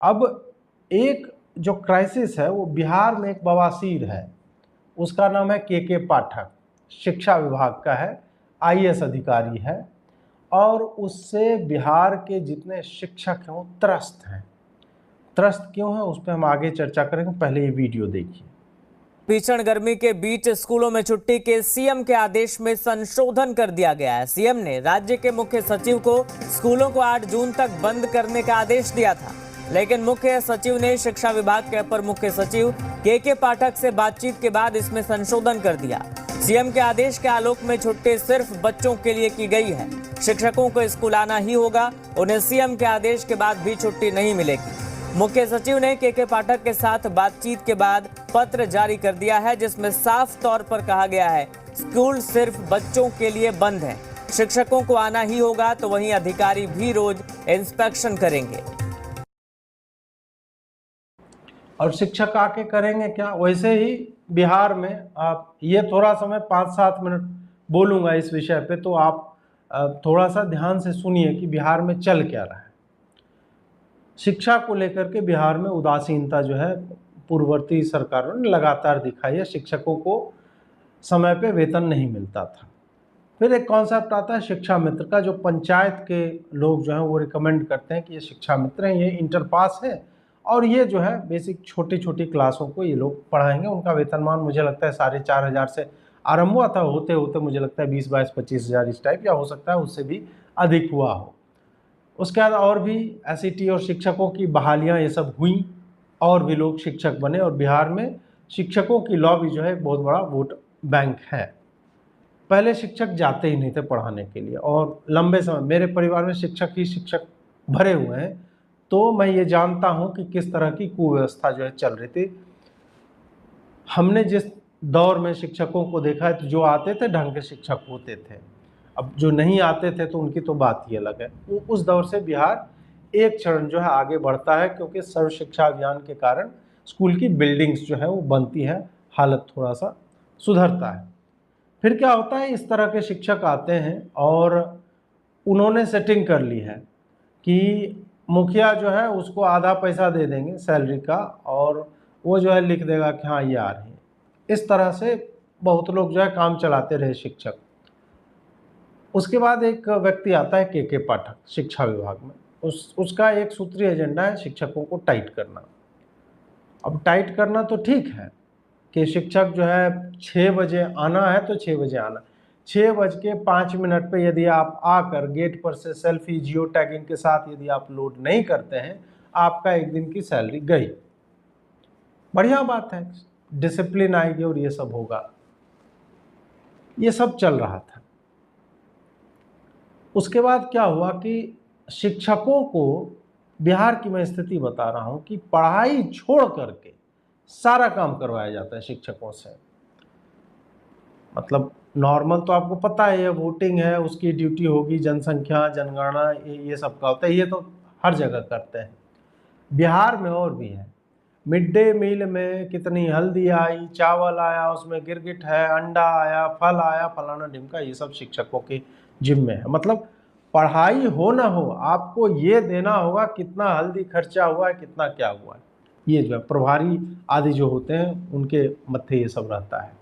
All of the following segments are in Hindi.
अब एक जो क्राइसिस है वो बिहार में एक बवासीर है, उसका नाम है के पाठक, शिक्षा विभाग का है, आईएएस अधिकारी है और उससे बिहार के जितने शिक्षक हैं वो त्रस्त हैं। त्रस्त क्यों है उस पर हम आगे चर्चा करेंगे, पहले ये वीडियो देखिए। भीषण गर्मी के बीच स्कूलों में छुट्टी के सीएम के आदेश में संशोधन कर दिया गया है। सीएम ने राज्य के मुख्य सचिव को स्कूलों को 8 जून तक बंद करने का आदेश दिया था, लेकिन मुख्य सचिव ने शिक्षा विभाग के अपर मुख्य सचिव के पाठक से बातचीत के बाद इसमें संशोधन कर दिया। सीएम के आदेश के आलोक में छुट्टी सिर्फ बच्चों के लिए की गई है। शिक्षकों को स्कूल आना ही होगा, उन्हें सीएम के आदेश के बाद भी छुट्टी नहीं मिलेगी। मुख्य सचिव ने के पाठक के साथ बातचीत के बाद पत्र जारी कर दिया है, जिसमें साफ तौर पर कहा गया है स्कूल सिर्फ बच्चों के लिए बंद है। शिक्षकों को आना ही होगा, तो वहीं अधिकारी भी रोज इंस्पेक्शन करेंगे। और शिक्षक आके करेंगे क्या? वैसे ही बिहार में आप ये थोड़ा सा मैं 5-7 मिनट बोलूँगा इस विषय पे, तो आप थोड़ा सा ध्यान से सुनिए कि बिहार में चल क्या रहा है। शिक्षा को लेकर के बिहार में उदासीनता जो है पूर्ववर्ती सरकारों ने लगातार दिखाई है। शिक्षकों को समय पे वेतन नहीं मिलता था। फिर एक कॉन्सेप्ट आता है शिक्षा मित्र का, जो पंचायत के लोग जो हैं वो रिकमेंड करते हैं कि ये शिक्षा मित्र हैं, ये इंटर पास है और ये जो है बेसिक छोटी छोटी क्लासों को ये लोग पढ़ाएंगे। उनका वेतनमान मुझे लगता है 4,500 से आरंभ हुआ था, होते होते मुझे लगता है 20-22-25,000 इस टाइप, या हो सकता है उससे भी अधिक हुआ हो। उसके बाद और भी एसईटी और शिक्षकों की बहालियां ये सब हुई और भी लोग शिक्षक बने, और बिहार में शिक्षकों की लॉबी जो है एक बहुत बड़ा वोट बैंक है। पहले शिक्षक जाते ही नहीं थे पढ़ाने के लिए, और लंबे समय मेरे परिवार में शिक्षक ही शिक्षक भरे हुए हैं, तो मैं ये जानता हूँ कि किस तरह की कुव्यवस्था जो है चल रही थी। हमने जिस दौर में शिक्षकों को देखा है, तो जो आते थे ढंग के शिक्षक होते थे, अब जो नहीं आते थे तो उनकी तो बात ही अलग है। उस दौर से बिहार एक चरण जो है आगे बढ़ता है, क्योंकि सर्व शिक्षा अभियान के कारण स्कूल की बिल्डिंग्स जो है वो बनती है, हालत थोड़ा सा सुधरता है। फिर क्या होता है, इस तरह के शिक्षक आते हैं और उन्होंने सेटिंग कर ली है कि मुखिया जो है उसको आधा पैसा दे देंगे सैलरी का, और वो जो है लिख देगा कि हाँ ये आ रही है। इस तरह से बहुत लोग जो है काम चलाते रहे शिक्षक। उसके बाद एक व्यक्ति आता है के पाठक शिक्षा विभाग में, उसका एक सूत्रीय एजेंडा है शिक्षकों को टाइट करना। अब टाइट करना तो ठीक है कि शिक्षक जो है 6 बजे आना है तो 6 बजे आना, 6:05 पे यदि आप आकर गेट पर से सेल्फी जियो टैगिंग के साथ यदि आप लोड नहीं करते हैं, आपका एक दिन की सैलरी गई। बढ़िया बात है, डिसिप्लिन आएगी और ये सब होगा। ये सब चल रहा था। उसके बाद क्या हुआ कि शिक्षकों को, बिहार की मैं स्थिति बता रहा हूं कि पढ़ाई छोड़ करके सारा काम करवाया जाता है शिक्षकों से। मतलब नॉर्मल तो आपको पता है, ये वोटिंग है, उसकी ड्यूटी होगी, जनसंख्या जनगणना ये सब का होता है, ये तो हर जगह करते हैं। बिहार में और भी है। मिड डे मील में कितनी हल्दी आई, चावल आया, उसमें गिरगिट है, अंडा आया, फल आया, फलाना ढिमका, ये सब शिक्षकों के जिम्मे है। मतलब पढ़ाई हो ना हो, आपको ये देना होगा कितना हल्दी खर्चा हुआ है, कितना क्या हुआ है। ये जो है प्रभारी आदि जो होते हैं उनके मत्थे ये सब रहता है।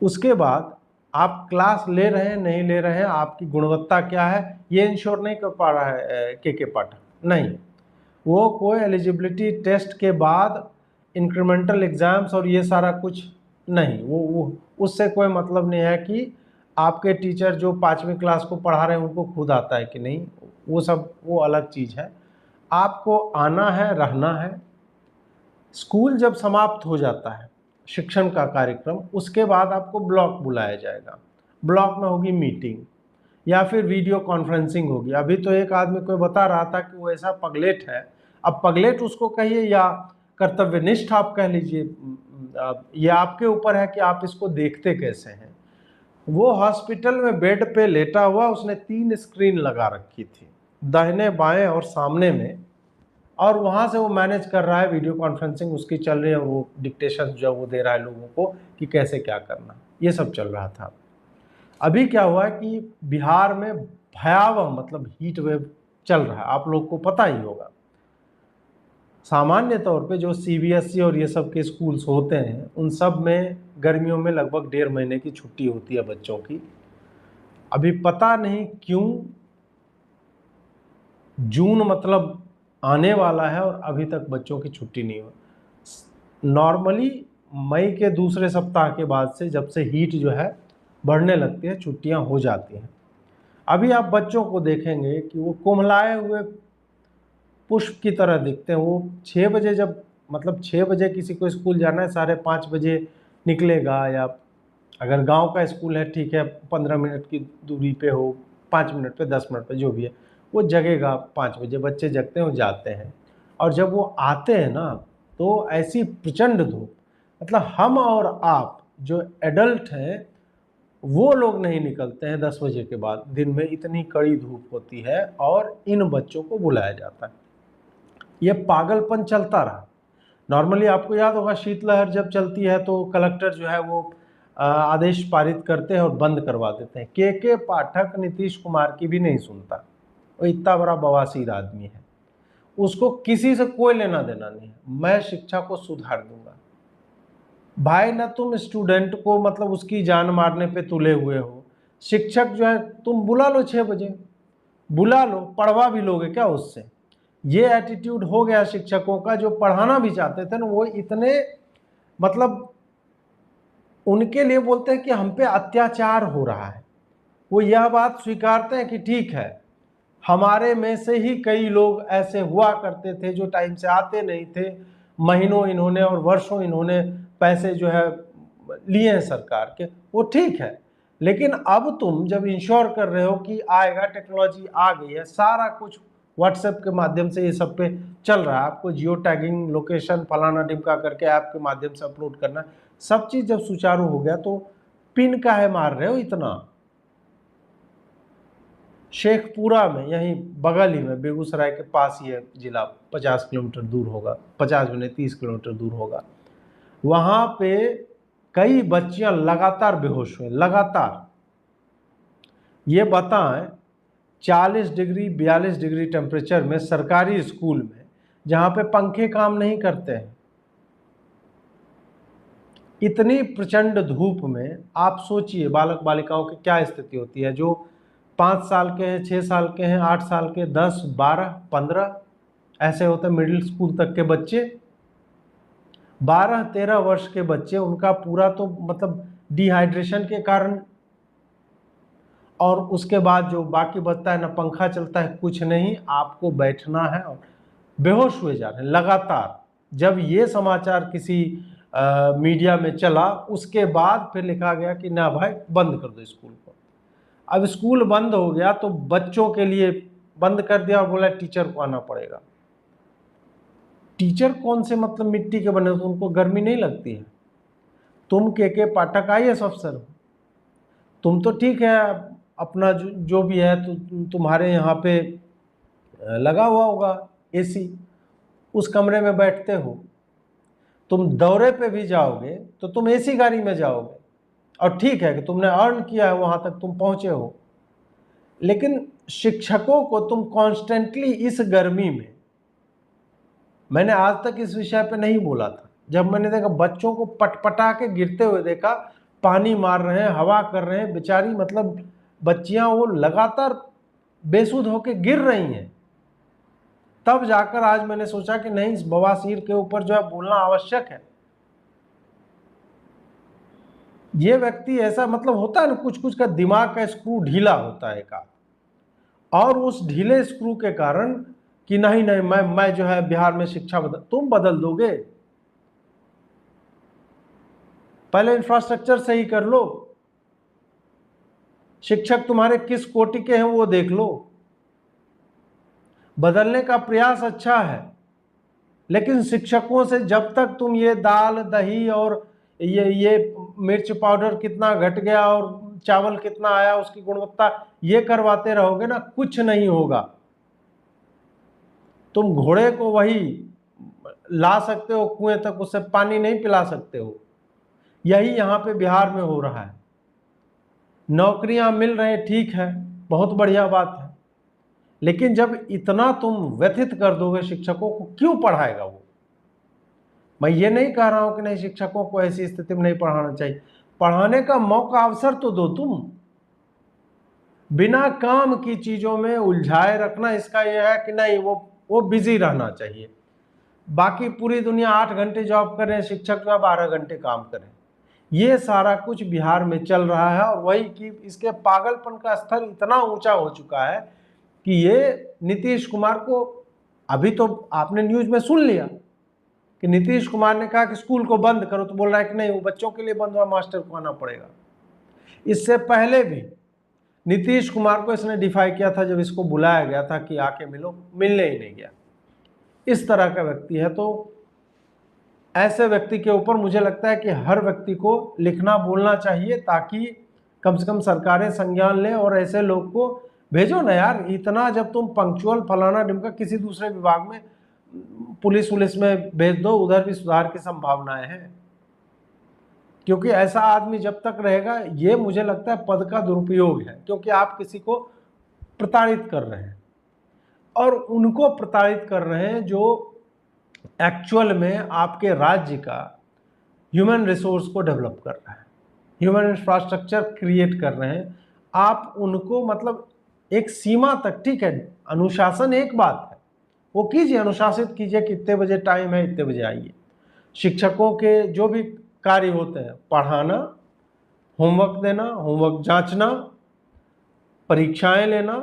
उसके बाद आप क्लास ले रहे हैं नहीं ले रहे हैं, आपकी गुणवत्ता क्या है, ये इंश्योर नहीं कर पा रहा है के पाठक। नहीं, वो कोई एलिजिबिलिटी टेस्ट के बाद इंक्रीमेंटल एग्जाम्स और ये सारा कुछ नहीं, वो उससे कोई मतलब नहीं है कि आपके टीचर जो 5वीं क्लास को पढ़ा रहे हैं उनको खुद आता है कि नहीं, वो सब वो अलग चीज़ है। आपको आना है, रहना है। स्कूल जब समाप्त हो जाता है शिक्षण का कार्यक्रम, उसके बाद आपको ब्लॉक बुलाया जाएगा। ब्लॉक में होगी मीटिंग या फिर वीडियो कॉन्फ्रेंसिंग होगी। अभी तो एक आदमी कोई बता रहा था कि वो ऐसा पगलेट है, अब पगलेट उसको कहिए या कर्तव्यनिष्ठ आप कह लीजिए, ये आपके ऊपर है कि आप इसको देखते कैसे हैं। वो हॉस्पिटल में बेड पे लेटा हुआ, उसने 3 स्क्रीन लगा रखी थी, दाहिने बाएं और सामने में, और वहाँ से वो मैनेज कर रहा है, वीडियो कॉन्फ्रेंसिंग उसकी चल रही है, वो डिक्टेशन जो वो दे रहा है लोगों को कि कैसे क्या करना, ये सब चल रहा था। अभी क्या हुआ है कि बिहार में भयावह मतलब हीट वेव चल रहा है, आप लोग को पता ही होगा। सामान्य तौर पे जो सीबीएसई और ये सब के स्कूल्स होते हैं उन सब में गर्मियों में लगभग 1.5 महीने की छुट्टी होती है बच्चों की। अभी पता नहीं क्यों जून मतलब आने वाला है और अभी तक बच्चों की छुट्टी नहीं हुई। नॉर्मली मई के दूसरे सप्ताह के बाद से जब से हीट जो है बढ़ने लगती है छुट्टियां हो जाती हैं। अभी आप बच्चों को देखेंगे कि वो कुम्हलाए हुए पुष्प की तरह दिखते हैं। वो 6 बजे जब मतलब 6 बजे किसी को स्कूल जाना है 5:30 बजे निकलेगा, या अगर गांव का स्कूल है ठीक है 15 मिनट की दूरी पे हो, 5 मिनट पे 10 मिनट पे जो भी है, वो जगेगा 5 बजे, बच्चे जगते हैं वो जाते हैं। और जब वो आते हैं ना तो ऐसी प्रचंड धूप, मतलब हम और आप जो एडल्ट हैं वो लोग नहीं निकलते हैं 10 बजे के बाद। दिन में इतनी कड़ी धूप होती है और इन बच्चों को बुलाया जाता है। ये पागलपन चलता रहा। नॉर्मली आपको याद होगा शीतलहर जब चलती है तो कलेक्टर जो है वो आदेश पारित करते हैं और बंद करवा देते हैं। के पाठक नीतीश कुमार की भी नहीं सुनता। वो इतना बड़ा बवासीर आदमी है, उसको किसी से कोई लेना देना नहीं है। मैं शिक्षा को सुधार दूंगा। भाई ना तुम स्टूडेंट को मतलब उसकी जान मारने पे तुले हुए हो। शिक्षक जो है तुम बुला लो 6 बजे, बुला लो, पढ़वा भी लोगे क्या उससे? ये एटीट्यूड हो गया शिक्षकों का। जो पढ़ाना भी चाहते थे ना वो इतने मतलब उनके लिए बोलते हैं कि हम पे अत्याचार हो रहा है। वो यह बात स्वीकारते हैं कि ठीक है हमारे में से ही कई लोग ऐसे हुआ करते थे जो टाइम से आते नहीं थे, महीनों इन्होंने और वर्षों इन्होंने पैसे जो है लिए हैं सरकार के, वो ठीक है। लेकिन अब तुम जब इंश्योर कर रहे हो कि आएगा, टेक्नोलॉजी आ गई है, सारा कुछ व्हाट्सएप के माध्यम से ये सब पे चल रहा है, आपको जियो टैगिंग लोकेशन फलाना डिमका करके ऐप के माध्यम से अपलोड करना है, सब चीज जब सुचारू हो गया तो पिन काहे मार रहे हो इतना? शेखपुरा में यहीं बगल ही में बेगूसराय के पास ही है जिला, 50 किलोमीटर दूर होगा, 50 भी नहीं 30 किलोमीटर दूर होगा। वहां पे कई बच्चियां लगातार बेहोश हुई, लगातार। ये बताएं 40 डिग्री 42 डिग्री टेम्परेचर में सरकारी स्कूल में जहां पे पंखे काम नहीं करते हैं, इतनी प्रचंड धूप में आप सोचिए बालक बालिकाओं की क्या स्थिति होती है। जो 5 साल के हैं, 6 साल के हैं, 8 साल के, 10 12 15 ऐसे होते हैं मिडिल स्कूल तक के बच्चे, 12-13 वर्ष के बच्चे, उनका पूरा तो मतलब डिहाइड्रेशन के कारण, और उसके बाद जो बाकी बचता है ना पंखा चलता है कुछ नहीं, आपको बैठना है और बेहोश हुए जा रहे हैं लगातार। जब ये समाचार किसी मीडिया में चला उसके बाद फिर लिखा गया कि ना भाई बंद कर दो स्कूल को। अब स्कूल बंद हो गया तो बच्चों के लिए बंद कर दिया और बोला टीचर को आना पड़ेगा। टीचर कौन से मतलब मिट्टी के बने, तो उनको गर्मी नहीं लगती है? तुम के पाठक IAS अफसर हो, तुम तो ठीक है अपना जो भी है तो तुम्हारे यहाँ पे लगा हुआ होगा AC, उस कमरे में बैठते हो। तुम दौरे पे भी जाओगे तो तुम AC गाड़ी में जाओगे, और ठीक है कि तुमने अर्न किया है वहां तक तुम पहुंचे हो। लेकिन शिक्षकों को तुम कॉन्स्टेंटली इस गर्मी में, मैंने आज तक इस विषय पे नहीं बोला था, जब मैंने देखा बच्चों को पटपटा के गिरते हुए देखा, पानी मार रहे हैं, हवा कर रहे हैं, बेचारी मतलब बच्चियां वो लगातार बेसुध होके गिर रही हैं, तब जाकर आज मैंने सोचा कि नहीं इस बवासीर के ऊपर जो है बोलना आवश्यक है। ये व्यक्ति ऐसा मतलब होता है ना, कुछ कुछ का दिमाग का स्क्रू ढीला होता है का, और उस ढीले स्क्रू के कारण कि नहीं नहीं मैं जो है बिहार में शिक्षा तुम बदल दोगे, पहले इंफ्रास्ट्रक्चर सही कर लो, शिक्षक तुम्हारे किस कोटि के हैं वो देख लो। बदलने का प्रयास अच्छा है, लेकिन शिक्षकों से जब तक तुम ये दाल दही और ये मिर्च पाउडर कितना घट गया और चावल कितना आया उसकी गुणवत्ता ये करवाते रहोगे ना, कुछ नहीं होगा। तुम घोड़े को वही ला सकते हो कुएं तक, उससे पानी नहीं पिला सकते हो। यही यहाँ पे बिहार में हो रहा है। नौकरियां मिल रहे ठीक है, बहुत बढ़िया बात है, लेकिन जब इतना तुम व्यथित कर दोगे शिक्षकों को, क्यों पढ़ाएगा वो? मैं ये नहीं कह रहा हूं कि नहीं, शिक्षकों को ऐसी स्थिति में नहीं पढ़ाना चाहिए, पढ़ाने का मौका अवसर तो दो तुम। बिना काम की चीजों में उलझाए रखना, इसका यह है कि नहीं वो बिजी रहना चाहिए। बाकी पूरी दुनिया 8 घंटे जॉब कर रहे हैं, शिक्षक जो 12 घंटे काम करें। ये सारा कुछ बिहार में चल रहा है, और वही कि इसके पागलपन का स्तर इतना ऊंचा हो चुका है कि ये नीतीश कुमार को, अभी तो आपने न्यूज में सुन लिया कि नीतीश कुमार ने कहा कि स्कूल को बंद करो, तो बोल रहा है कि नहीं, वो बच्चों के लिए बंद हुआ, मास्टर को आना पड़ेगा। इससे पहले भी नीतीश कुमार को इसने डिफाई किया था, जब इसको बुलाया गया था कि आके मिलो, मिलने ही नहीं गया। इस तरह का व्यक्ति है। तो ऐसे व्यक्ति के ऊपर मुझे लगता है कि हर व्यक्ति को लिखना बोलना चाहिए, ताकि कम से कम सरकारें संज्ञान लें और ऐसे लोग को भेजो ना यार। इतना जब तुम पंक्चुअल फलाना ढिमका, किसी दूसरे विभाग में, पुलिस में भेज दो, उधर भी सुधार की संभावनाएं हैं। क्योंकि ऐसा आदमी जब तक रहेगा, ये मुझे लगता है पद का दुरुपयोग है, क्योंकि आप किसी को प्रताड़ित कर रहे हैं, और उनको प्रताड़ित कर रहे हैं जो एक्चुअल में आपके राज्य का ह्यूमन रिसोर्स को डेवलप कर रहा है, ह्यूमन इंफ्रास्ट्रक्चर क्रिएट कर रहे हैं। आप उनको मतलब एक सीमा तक, ठीक है, अनुशासन एक बात है, वो कीजिए, अनुशासित कीजिए कि इतने बजे टाइम है, इतने बजे आइए। शिक्षकों के जो भी कार्य होते हैं, पढ़ाना, होमवर्क देना, होमवर्क जांचना, परीक्षाएं लेना,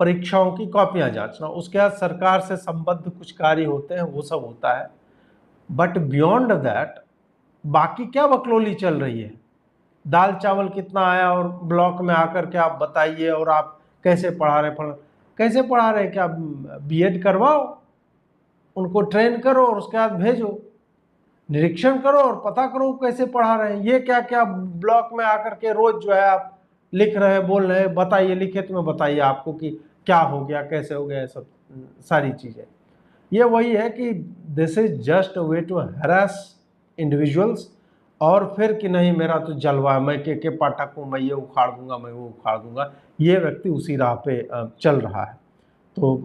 परीक्षाओं की कॉपियां जांचना, उसके बाद सरकार से संबद्ध कुछ कार्य होते हैं, वो सब होता है। बट बियॉन्ड दैट बाकी क्या बकलोली चल रही है? दाल चावल कितना आया और ब्लॉक में आकर के आप बताइए, और आप कैसे पढ़ा रहे, कैसे पढ़ा रहे? क्या बीएड करवाओ, उनको ट्रेन करो और उसके बाद भेजो, निरीक्षण करो और पता करो कैसे पढ़ा रहे हैं। ये क्या क्या ब्लॉक में आकर के रोज जो है आप लिख रहे हैं, बोल रहे हैं, बताइए, लिखित में बताइए आपको कि क्या हो गया, कैसे हो गया, सब सारी चीजें। ये वही है कि this is just a way to harass individuals, और फिर कि नहीं मेरा तो जलवा, मैं के पाठक हूँ, मैं ये उखाड़ दूंगा, मैं वो उखाड़ दूंगा। ये व्यक्ति उसी राह पे चल रहा है। तो